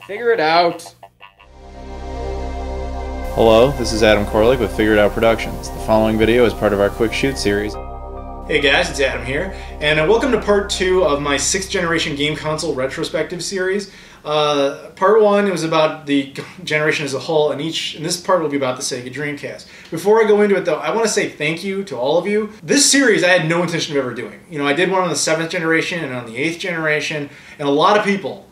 Figure it out. Hello, this is Adam Koralik with Figure It Out Productions. The following video is part of our Quick Shoot series. Hey guys, it's Adam here, and welcome to part 2 of my 6th generation game console retrospective series. Part 1 was about the generation as a whole, and this part will be about the Sega Dreamcast. Before I go into it though, I want to say thank you to all of you. This series I had no intention of ever doing. You know, I did one on the 7th generation and on the 8th generation, and a lot of people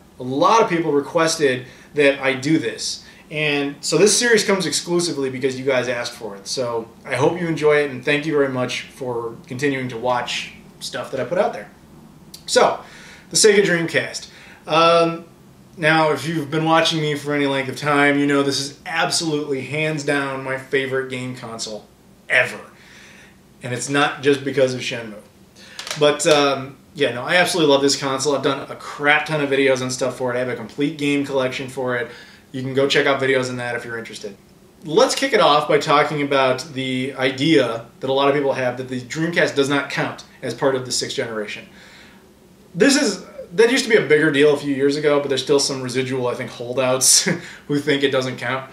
requested that I do this. And so this series comes exclusively because you guys asked for it. So I hope you enjoy it, and thank you very much for continuing to watch stuff that I put out there. So, the Sega Dreamcast. Now, if you've been watching me for any length of time, you know this is absolutely, hands down, my favorite game console ever. And it's not just because of Shenmue. But, yeah, no, I absolutely love this console. I've done a crap ton of videos and stuff for it. I have a complete game collection for it. You can go check out videos on that if you're interested. Let's kick it off by talking about the idea that a lot of people have that the Dreamcast does not count as part of the 6th generation. That used to be a bigger deal a few years ago, but there's still some residual, I think, holdouts who think it doesn't count.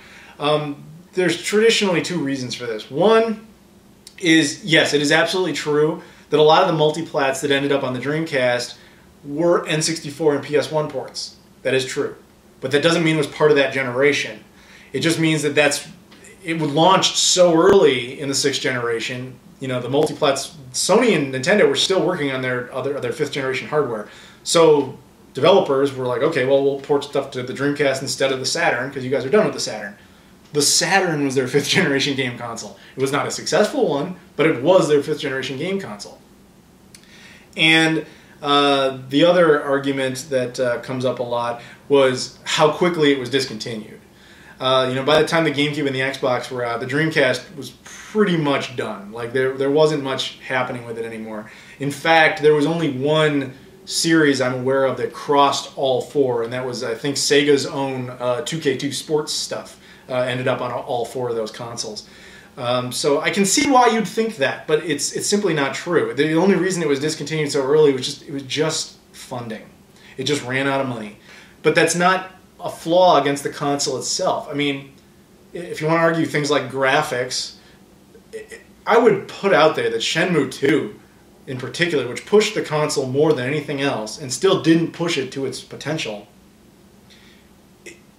There's traditionally 2 reasons for this. One is, yes, it is absolutely true that a lot of the multiplats that ended up on the Dreamcast were N64 and PS1 ports. That is true. But that doesn't mean it was part of that generation. It just means that it was launched so early in the 6th generation. You know, the multiplats, Sony and Nintendo were still working on their 5th generation hardware. So developers were like, okay, well, we'll port stuff to the Dreamcast instead of the Saturn because you guys are done with the Saturn. The Saturn was their 5th generation game console. It was not a successful one, but it was their 5th generation game console. And the other argument that comes up a lot was how quickly it was discontinued. You know, by the time the GameCube and the Xbox were out, the Dreamcast was pretty much done. Like there wasn't much happening with it anymore. In fact, there was only one series I'm aware of that crossed all 4, and that was, I think, Sega's own 2K2 Sports stuff ended up on all 4 of those consoles. So I can see why you'd think that, but it's simply not true. The only reason it was discontinued so early was it was just funding. It just ran out of money. But that's not a flaw against the console itself. I mean, if you want to argue things like graphics, I would put out there that Shenmue 2, in particular, which pushed the console more than anything else and still didn't push it to its potential,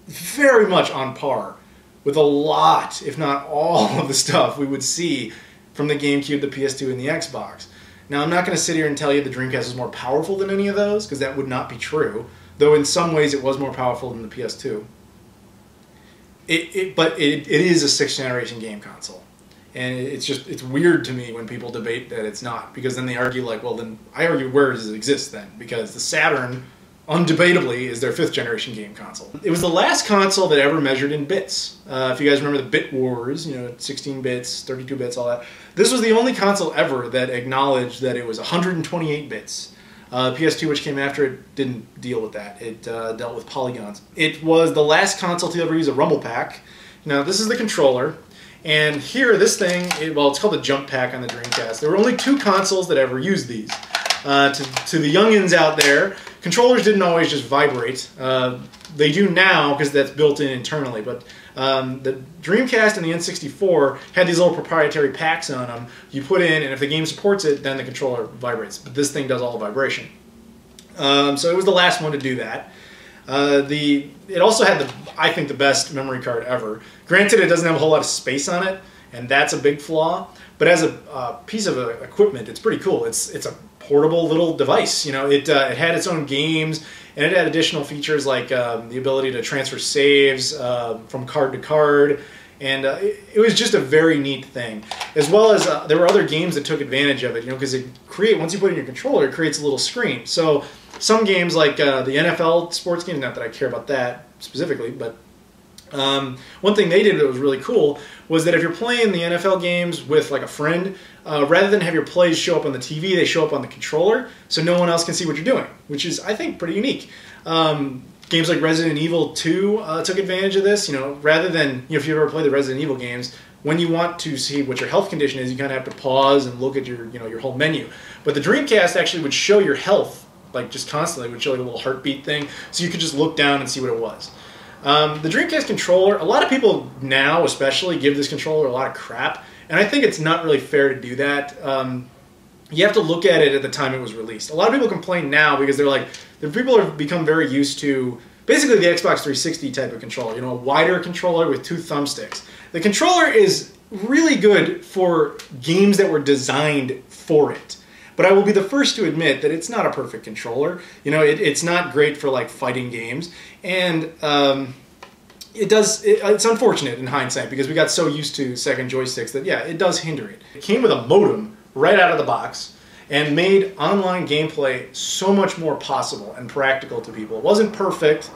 very much on par with a lot, if not all, of the stuff we would see from the GameCube, the PS2, and the Xbox. Now, I'm not going to sit here and tell you the Dreamcast is more powerful than any of those, because that would not be true, though in some ways it was more powerful than the PS2. But it is a 6th generation game console. And it's weird to me when people debate that it's not, because then they argue like, well, then I argue, where does it exist then? Because the Saturn, undebatably, is their 5th generation game console. It was the last console that ever measured in bits. If you guys remember the bit wars, you know, 16 bits, 32 bits, all that. This was the only console ever that acknowledged that it was 128 bits. PS2, which came after it, didn't deal with that. It dealt with polygons. It was the last console to ever use a rumble pack. Now, this is the controller. And here, this thing, well, it's called the jump pack on the Dreamcast. There were only 2 consoles that ever used these. To the youngins out there, controllers didn't always just vibrate. They do now because that's built in internally. But the Dreamcast and the N64 had these little proprietary packs on them. You put in, and if the game supports it, then the controller vibrates. But this thing does all the vibration. So it was the last one to do that. It also had, I think, the best memory card ever. Granted, it doesn't have a whole lot of space on it, and that's a big flaw. But as a piece of equipment, it's pretty cool. It's a portable little device. You know, it had its own games, and it had additional features like the ability to transfer saves from card to card. And it was just a very neat thing. As well as there were other games that took advantage of it. You know, because once you put it in your controller, it creates a little screen. So some games like the NFL sports games, not that I care about that specifically, but one thing they did that was really cool was that if you're playing the NFL games with like a friend, rather than have your plays show up on the TV, they show up on the controller, so no one else can see what you're doing, which is, I think, pretty unique. Games like Resident Evil 2 took advantage of this. You know, rather than, if you ever play the Resident Evil games, when you want to see what your health condition is, you kind of have to pause and look at your, your whole menu. But the Dreamcast actually would show your health, like just constantly, it would show like a little heartbeat thing, so you could just look down and see what it was. The Dreamcast controller, a lot of people now especially give this controller a lot of crap, and I think it's not really fair to do that. You have to look at it at the time it was released. A lot of people complain now because they're like, the people have become very used to basically the Xbox 360 type of controller, you know, a wider controller with 2 thumbsticks. The controller is really good for games that were designed for it. But I will be the first to admit that it's not a perfect controller. You know, it's not great for like fighting games, and it's unfortunate in hindsight because we got so used to second joysticks that yeah, it does hinder it. It came with a modem right out of the box and made online gameplay so much more possible and practical to people. It wasn't perfect,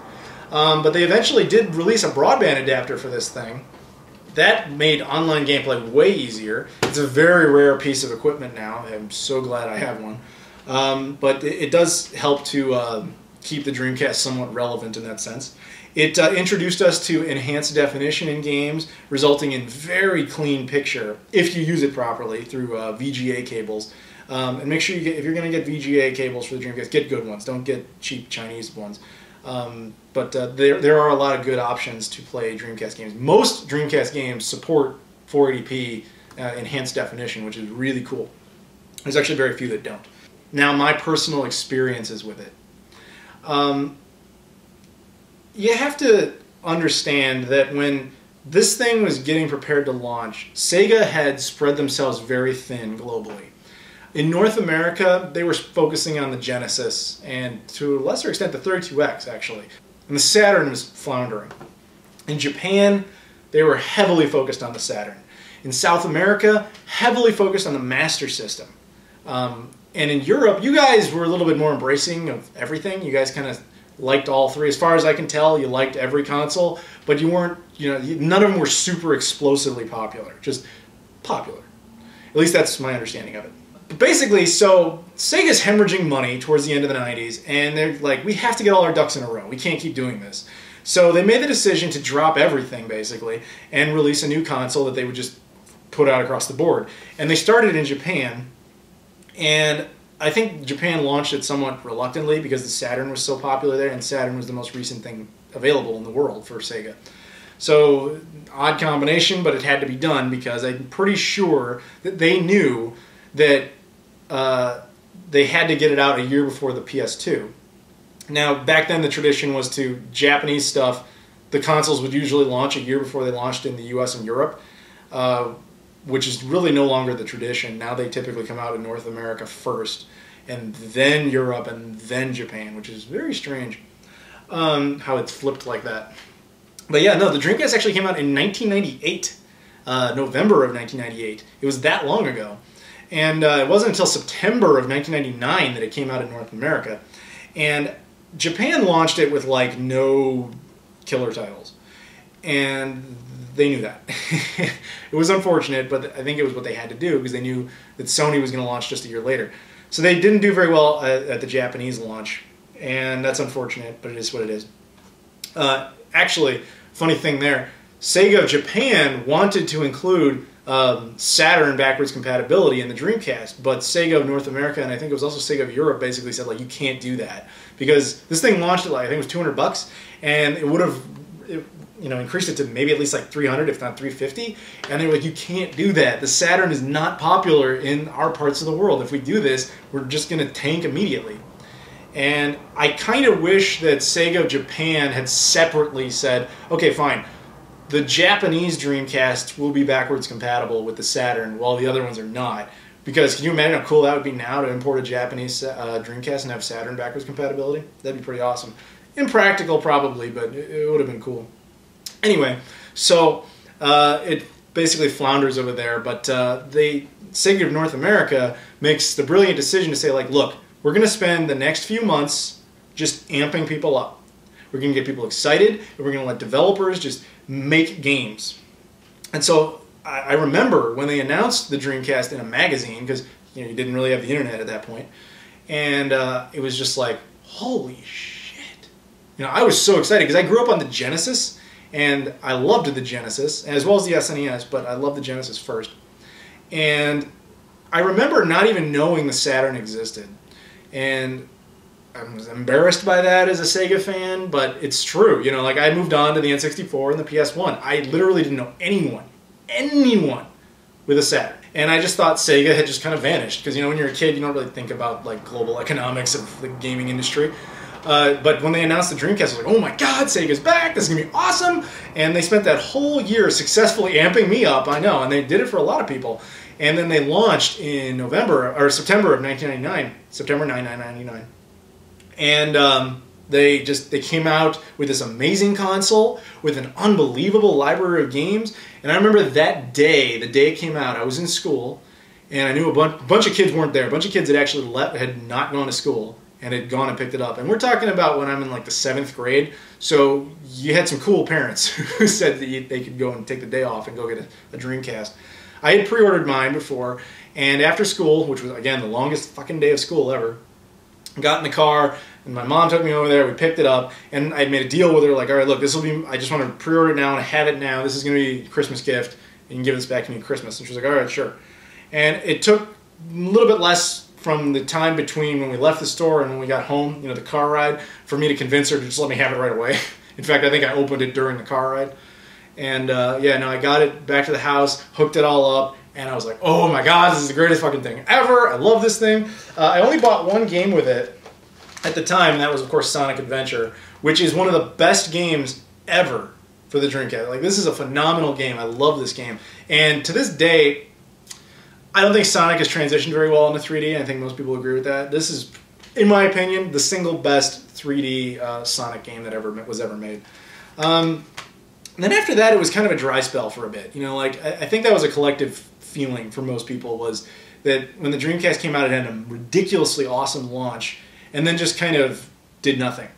but they eventually did release a broadband adapter for this thing. That made online gameplay way easier. It's a very rare piece of equipment now. I'm so glad I have one. But it does help to keep the Dreamcast somewhat relevant in that sense. It introduced us to enhanced definition in games, resulting in very clean picture if you use it properly through VGA cables. And make sure you get, if you're going to get VGA cables for the Dreamcast, get good ones. Don't get cheap Chinese ones. But there are a lot of good options to play Dreamcast games. Most Dreamcast games support 480p enhanced definition, which is really cool. There's actually very few that don't. Now, my personal experiences with it. You have to understand that when this thing was getting prepared to launch, Sega had spread themselves very thin globally. In North America, they were focusing on the Genesis, and to a lesser extent the 32X, actually. And the Saturn was floundering. In Japan, they were heavily focused on the Saturn. In South America, heavily focused on the Master System. And in Europe, you guys were a little bit more embracing of everything. You guys kind of liked all three. As far as I can tell, you liked every console, but you weren't, you know, none of them were super explosively popular. Just popular. At least that's my understanding of it. But basically, so Sega's hemorrhaging money towards the end of the 90s, and they're like, we have to get all our ducks in a row. We can't keep doing this. So they made the decision to drop everything, basically, and release a new console that they would just put out across the board. And they started in Japan, and I think Japan launched it somewhat reluctantly because the Saturn was so popular there, and Saturn was the most recent thing available in the world for Sega. So, odd combination, but it had to be done because I'm pretty sure that they knew that they had to get it out a year before the PS2. Now, back then the tradition was to Japanese stuff, the consoles would usually launch a year before they launched in the US and Europe, which is really no longer the tradition. Now they typically come out in North America first, and then Europe, and then Japan, which is very strange how it's flipped like that. But yeah, no, the Dreamcast actually came out in 1998, November of 1998. It was that long ago. And it wasn't until September of 1999 that it came out in North America. And Japan launched it with like no killer titles. And they knew that. It was unfortunate, but I think it was what they had to do because they knew that Sony was going to launch just a year later. So they didn't do very well at the Japanese launch, and that's unfortunate, but it is what it is. Actually, funny thing there, Sega of Japan wanted to include Saturn backwards compatibility in the Dreamcast, but Sega of North America, and I think it was also Sega of Europe, basically said, like, you can't do that. Because this thing launched at, like, I think it was $200, and it would have, you know, increased it to maybe at least like 300, if not 350, and they were like, you can't do that. The Saturn is not popular in our parts of the world. If we do this, we're just going to tank immediately. And I kind of wish that Sega of Japan had separately said, okay, fine, the Japanese Dreamcast will be backwards compatible with the Saturn, while the other ones are not. Because can you imagine how cool that would be now to import a Japanese Dreamcast and have Saturn backwards compatibility? That'd be pretty awesome. Impractical probably, but it would have been cool. Anyway, so it basically flounders over there, but Sega of North America makes the brilliant decision to say, like, look, we're going to spend the next few months just amping people up. We're going to get people excited, and we're going to let developers just make games. And so I remember when they announced the Dreamcast in a magazine, because you didn't really have the internet at that point, and it was just like, holy shit. I was so excited, because I grew up on the Genesis, and I loved the Genesis, as well as the SNES, but I loved the Genesis first. And I remember not even knowing the Saturn existed. And I was embarrassed by that as a Sega fan, but it's true. You know, like I moved on to the N64 and the PS1. I literally didn't know anyone with a Saturn. And I just thought Sega had just kind of vanished. Because, you know, when you're a kid, you don't really think about, like, global economics of the gaming industry. But when they announced the Dreamcast, I was like, oh my god, Sega's back, this is going to be awesome. And they spent that whole year successfully amping me up, I know, and they did it for a lot of people. And then they launched in September of 1999, September 9, 1999. And they came out with this amazing console with an unbelievable library of games. And I remember that day, the day it came out, I was in school, and I knew a bunch of kids weren't there. A bunch of kids had actually had not gone to school and had gone and picked it up. And we're talking about when I'm in like the 7th grade, so you had some cool parents who said that they could go and take the day off and go get a Dreamcast. I had pre-ordered mine before, and after school, which was, again, the longest fucking day of school ever, got in the car, and my mom took me over there, we picked it up, and I made a deal with her, like, all right, look, I just want to pre-order it now, and I have it now, this is going to be a Christmas gift, and you can give this back to me at Christmas. And she was like, all right, sure. And it took a little bit less from the time between when we left the store and when we got home, you know, the car ride, for me to convince her to just let me have it right away. In fact, I think I opened it during the car ride. And I got it back to the house, hooked it all up, and I was like, oh my god, this is the greatest fucking thing ever. I love this thing. I only bought one game with it at the time, and that was, of course, Sonic Adventure, which is one of the best games ever for the Dreamcast. Like, this is a phenomenal game. I love this game. And to this day, I don't think Sonic has transitioned very well into 3D. I think most people agree with that. This is, in my opinion, the single best 3D Sonic game that was ever made. And then after that, it was kind of a dry spell for a bit. You know, like, I think that was a collective feeling for most people, was that when the Dreamcast came out, it had a ridiculously awesome launch, and then just kind of did nothing.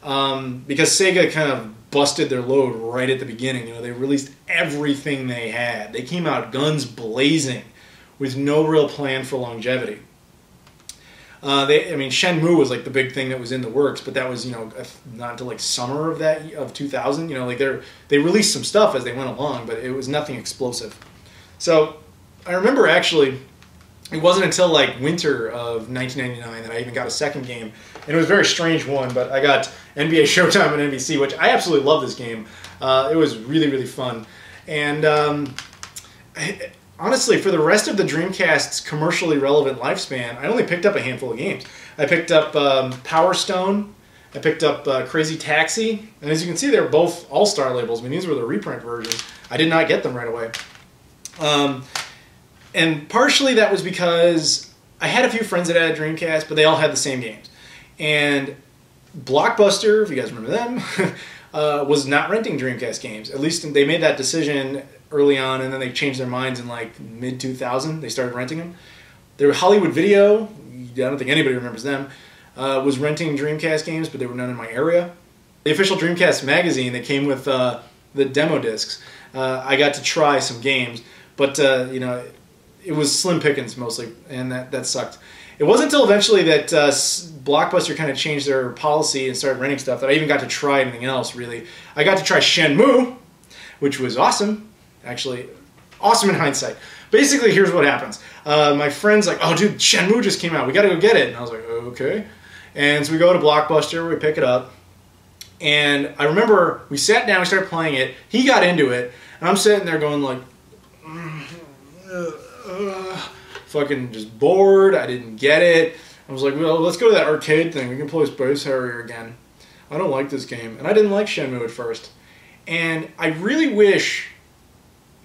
Because Sega kind of busted their load right at the beginning. You know, they released everything they had. They came out guns blazing with no real plan for longevity. Shenmue was like the big thing that was in the works, but that was, you know, not until like summer of 2000. You know, like they released some stuff as they went along, but it was nothing explosive. So I remember actually, it wasn't until like winter of 1999 that I even got a second game, and it was a very strange one. But I got NBA Showtime on NBC, which I absolutely love this game. It was really, really fun, and honestly, for the rest of the Dreamcast's commercially relevant lifespan, I only picked up a handful of games. I picked up Power Stone, I picked up Crazy Taxi, and as you can see, they're both All-Star labels. I mean, these were the reprint versions. I did not get them right away. And partially that was because I had a few friends that had a Dreamcast, but they all had the same games. And Blockbuster, if you guys remember them, was not renting Dreamcast games. At least they made that decision early on, and then they changed their minds in like mid-2000. They started renting them. There were Hollywood Video, I don't think anybody remembers them, was renting Dreamcast games, but they were none in my area. The official Dreamcast magazine that came with the demo discs, I got to try some games, but you know, it was slim pickings mostly, and that sucked. It wasn't until eventually that Blockbuster kind of changed their policy and started renting stuff that I even got to try anything else, really. I got to try Shenmue, which was awesome. Actually, awesome in hindsight. Basically, here's what happens. My friend's like, oh, dude, Shenmue just came out. We got to go get it. And I was like, okay. And so we go to Blockbuster. We pick it up. And I remember we sat down. We started playing it. He got into it. And I'm sitting there going like, fucking just bored. I didn't get it. I was like, well, let's go to that arcade thing. We can play Space Harrier again. I don't like this game. And I didn't like Shenmue at first. And I really wish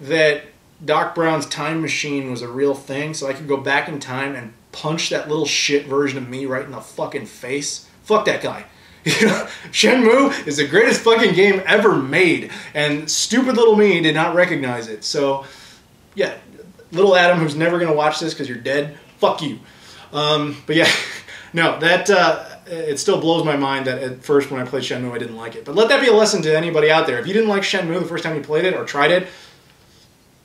that Doc Brown's time machine was a real thing, so I could go back in time and punch that little shit version of me right in the fucking face. Fuck that guy. Shenmue is the greatest fucking game ever made, and stupid little me did not recognize it. So, yeah, little Adam, who's never going to watch this because you're dead, fuck you. But yeah, no, that it still blows my mind that at first when I played Shenmue I didn't like it. But let that be a lesson to anybody out there. If you didn't like Shenmue the first time you played it or tried it,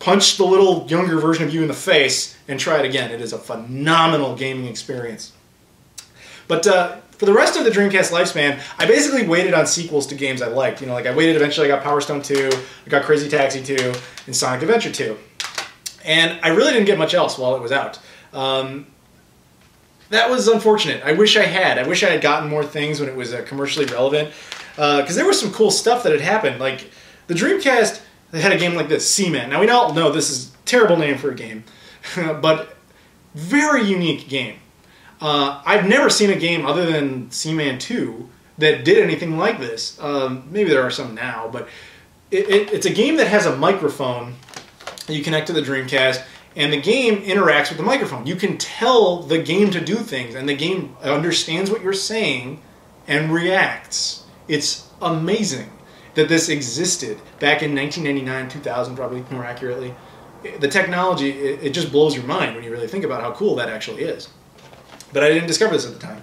punch the little younger version of you in the face and try it again. It is a phenomenal gaming experience. But for the rest of the Dreamcast lifespan, I basically waited on sequels to games I liked. You know, like I waited, eventually I got Power Stone 2, I got Crazy Taxi 2, and Sonic Adventure 2. And I really didn't get much else while it was out. that was unfortunate. I wish I had. I wish I had gotten more things when it was commercially relevant. Because there was some cool stuff that had happened. Like, the Dreamcast, they had a game like this, Seaman. Now, we all know this is a terrible name for a game. But very unique game. I've never seen a game other than Seaman 2 that did anything like this. Maybe there are some now, but it's a game that has a microphone that you connect to the Dreamcast, and the game interacts with the microphone. You can tell the game to do things, and the game understands what you're saying and reacts. It's amazing that this existed back in 1999, 2000, probably more accurately. The technology, it just blows your mind when you really think about how cool that actually is. But I didn't discover this at the time.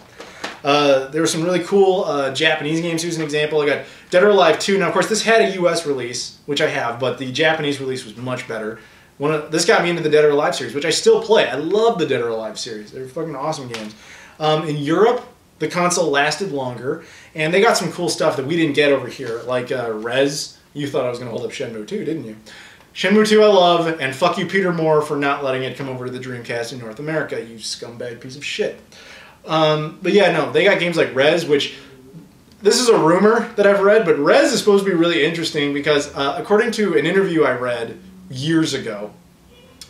There were some really cool Japanese games. Here's an example. I got Dead or Alive 2. Now, of course, this had a US release, which I have, but the Japanese release was much better. This got me into the Dead or Alive series, which I still play. I love the Dead or Alive series. They're fucking awesome games. In Europe, the console lasted longer, and they got some cool stuff that we didn't get over here, like Rez. You thought I was going to hold up Shenmue 2, didn't you? Shenmue 2 I love, and fuck you, Peter Moore, for not letting it come over to the Dreamcast in North America, you scumbag piece of shit. But yeah, no, they got games like Rez, which, this is a rumor that I've read, but Rez is supposed to be really interesting because according to an interview I read years ago,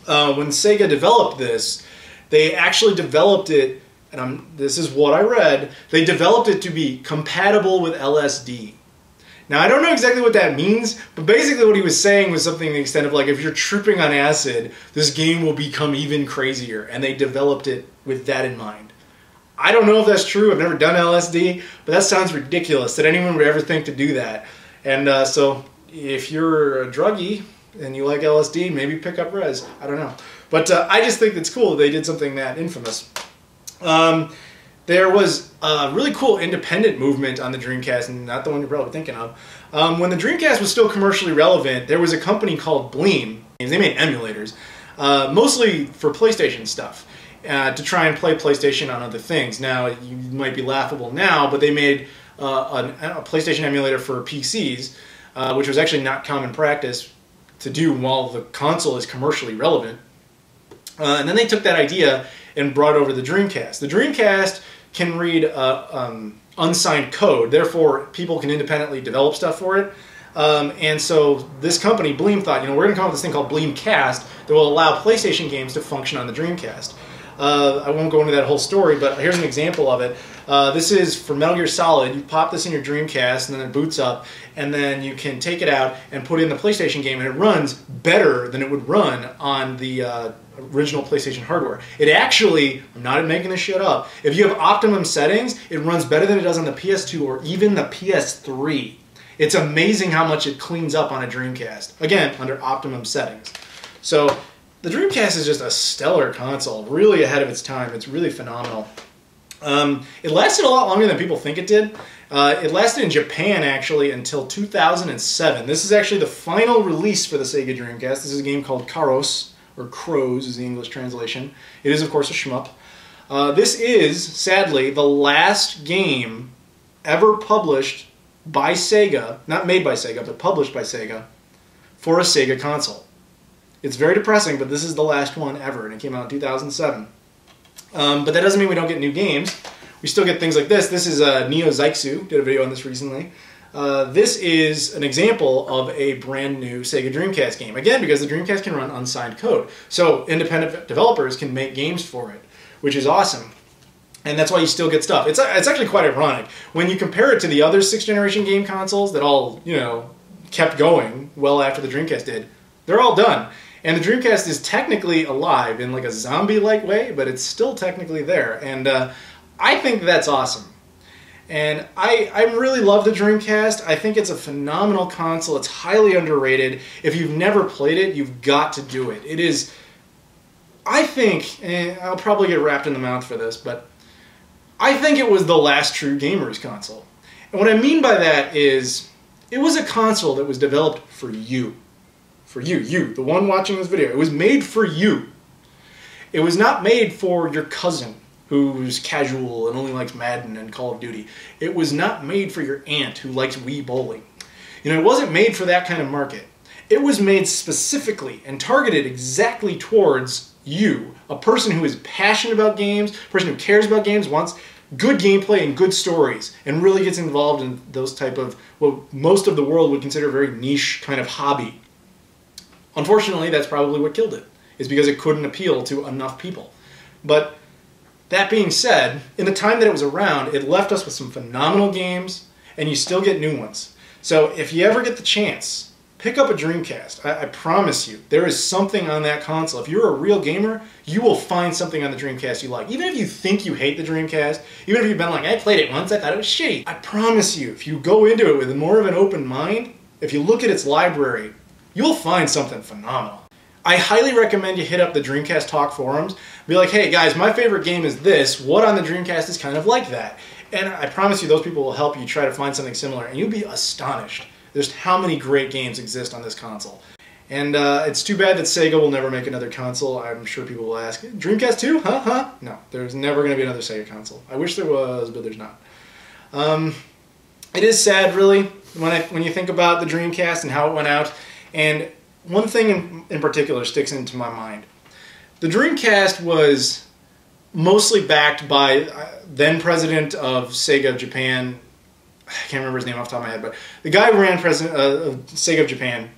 when Sega developed this, they actually developed it, and this is what I read, they developed it to be compatible with LSD. Now, I don't know exactly what that means, but basically what he was saying was something to the extent of, like, if you're tripping on acid, this game will become even crazier, and they developed it with that in mind. I don't know if that's true. I've never done LSD, but that sounds ridiculous that anyone would ever think to do that. And so if you're a druggie and you like LSD, maybe pick up Rez. I don't know. But I just think it's cool that they did something that infamous. There was a really cool independent movement on the Dreamcast, and not the one you're probably thinking of. When the Dreamcast was still commercially relevant, there was a company called Bleem. They made emulators, mostly for PlayStation stuff, to try and play PlayStation on other things. Now, you might be laughable now, but they made a PlayStation emulator for PCs, which was actually not common practice to do while the console is commercially relevant. And then they took that idea and brought it over to the Dreamcast. The Dreamcast can read unsigned code, therefore people can independently develop stuff for it. And so this company, Bleem, thought, you know, we're going to come up with this thing called Bleemcast that will allow PlayStation games to function on the Dreamcast. I won't go into that whole story, but here's an example of it. This is for Metal Gear Solid. You pop this in your Dreamcast, and then it boots up, and then you can take it out and put in the PlayStation game, and it runs better than it would run on the original PlayStation hardware. It actually, I'm not making this shit up, if you have optimum settings, it runs better than it does on the PS2 or even the PS3. It's amazing how much it cleans up on a Dreamcast. Again, under optimum settings. So the Dreamcast is just a stellar console, really ahead of its time. It's really phenomenal. It lasted a lot longer than people think it did. It lasted in Japan, actually, until 2007. This is actually the final release for the Sega Dreamcast. This is a game called Karos, or Crows is the English translation. It is, of course, a shmup. This is, sadly, the last game ever published by Sega, not made by Sega, but published by Sega, for a Sega console. It's very depressing, but this is the last one ever, and it came out in 2007. But that doesn't mean we don't get new games. We still get things like this. This is Neo Zyxu, did a video on this recently. This is an example of a brand new Sega Dreamcast game. Again, because the Dreamcast can run unsigned code. So independent developers can make games for it, which is awesome. And that's why you still get stuff. It's actually quite ironic. When you compare it to the other 6th generation game consoles that all, you know, kept going well after the Dreamcast did, they're all done. And the Dreamcast is technically alive in like a zombie-like way, but it's still technically there. And I think that's awesome. And I really love the Dreamcast. I think it's a phenomenal console. It's highly underrated. If you've never played it, you've got to do it. It is, I think, I'll probably get wrapped in the mouth for this, but I think it was the last true gamer's console. And what I mean by that is, it was a console that was developed for you. For you, the one watching this video. It was made for you. It was not made for your cousin who's casual and only likes Madden and Call of Duty. It was not made for your aunt who likes Wii bowling. You know, it wasn't made for that kind of market. It was made specifically and targeted exactly towards you, a person who is passionate about games, a person who cares about games, wants good gameplay and good stories, and really gets involved in those type of, what most of the world would consider a very niche kind of hobby. Unfortunately, that's probably what killed it, is because it couldn't appeal to enough people. But that being said, in the time that it was around, it left us with some phenomenal games, and you still get new ones. So if you ever get the chance, pick up a Dreamcast. I promise you, there is something on that console. If you're a real gamer, you will find something on the Dreamcast you like. Even if you think you hate the Dreamcast, even if you've been like, I played it once, I thought it was shitty. I promise you, if you go into it with more of an open mind, if you look at its library, you will find something phenomenal. I highly recommend you hit up the Dreamcast Talk forums. Be like, hey guys, my favorite game is this. What on the Dreamcast is kind of like that? And I promise you those people will help you try to find something similar, and you'll be astonished just how many great games exist on this console. And it's too bad that Sega will never make another console. I'm sure people will ask, Dreamcast 2? Huh? No, there's never going to be another Sega console. I wish there was, but there's not. It is sad, really, when you think about the Dreamcast and how it went out. And one thing in particular sticks into my mind. The Dreamcast was mostly backed by then president of Sega Japan. I can't remember his name off the top of my head, but the guy who ran president of Sega of Japan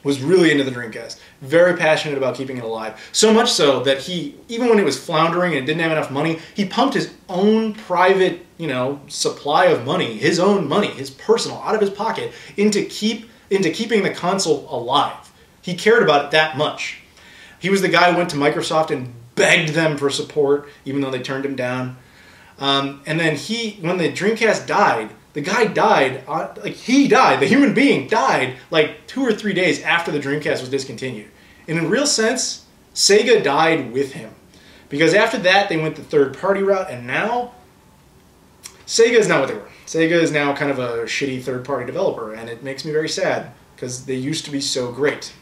was really into the Dreamcast. Very passionate about keeping it alive. So much so that he, even when it was floundering and it didn't have enough money, he pumped his own private, supply of money, his own money, his personal, out of his pocket, into keeping the console alive. He cared about it that much. He was the guy who went to Microsoft and begged them for support, even though they turned him down. And then when the Dreamcast died, the guy died, the human being died like 2 or 3 days after the Dreamcast was discontinued. And in a real sense, Sega died with him. Because after that, they went the third-party route, and now, Sega is not what they were. Sega is now kind of a shitty third-party developer, and it makes me very sad, because they used to be so great.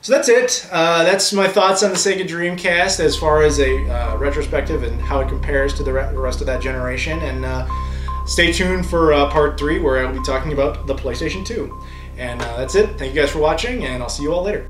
So that's it. That's my thoughts on the Sega Dreamcast as far as a retrospective and how it compares to the rest of that generation. And stay tuned for part 3 where I will be talking about the PlayStation 2. And that's it. Thank you guys for watching, and I'll see you all later.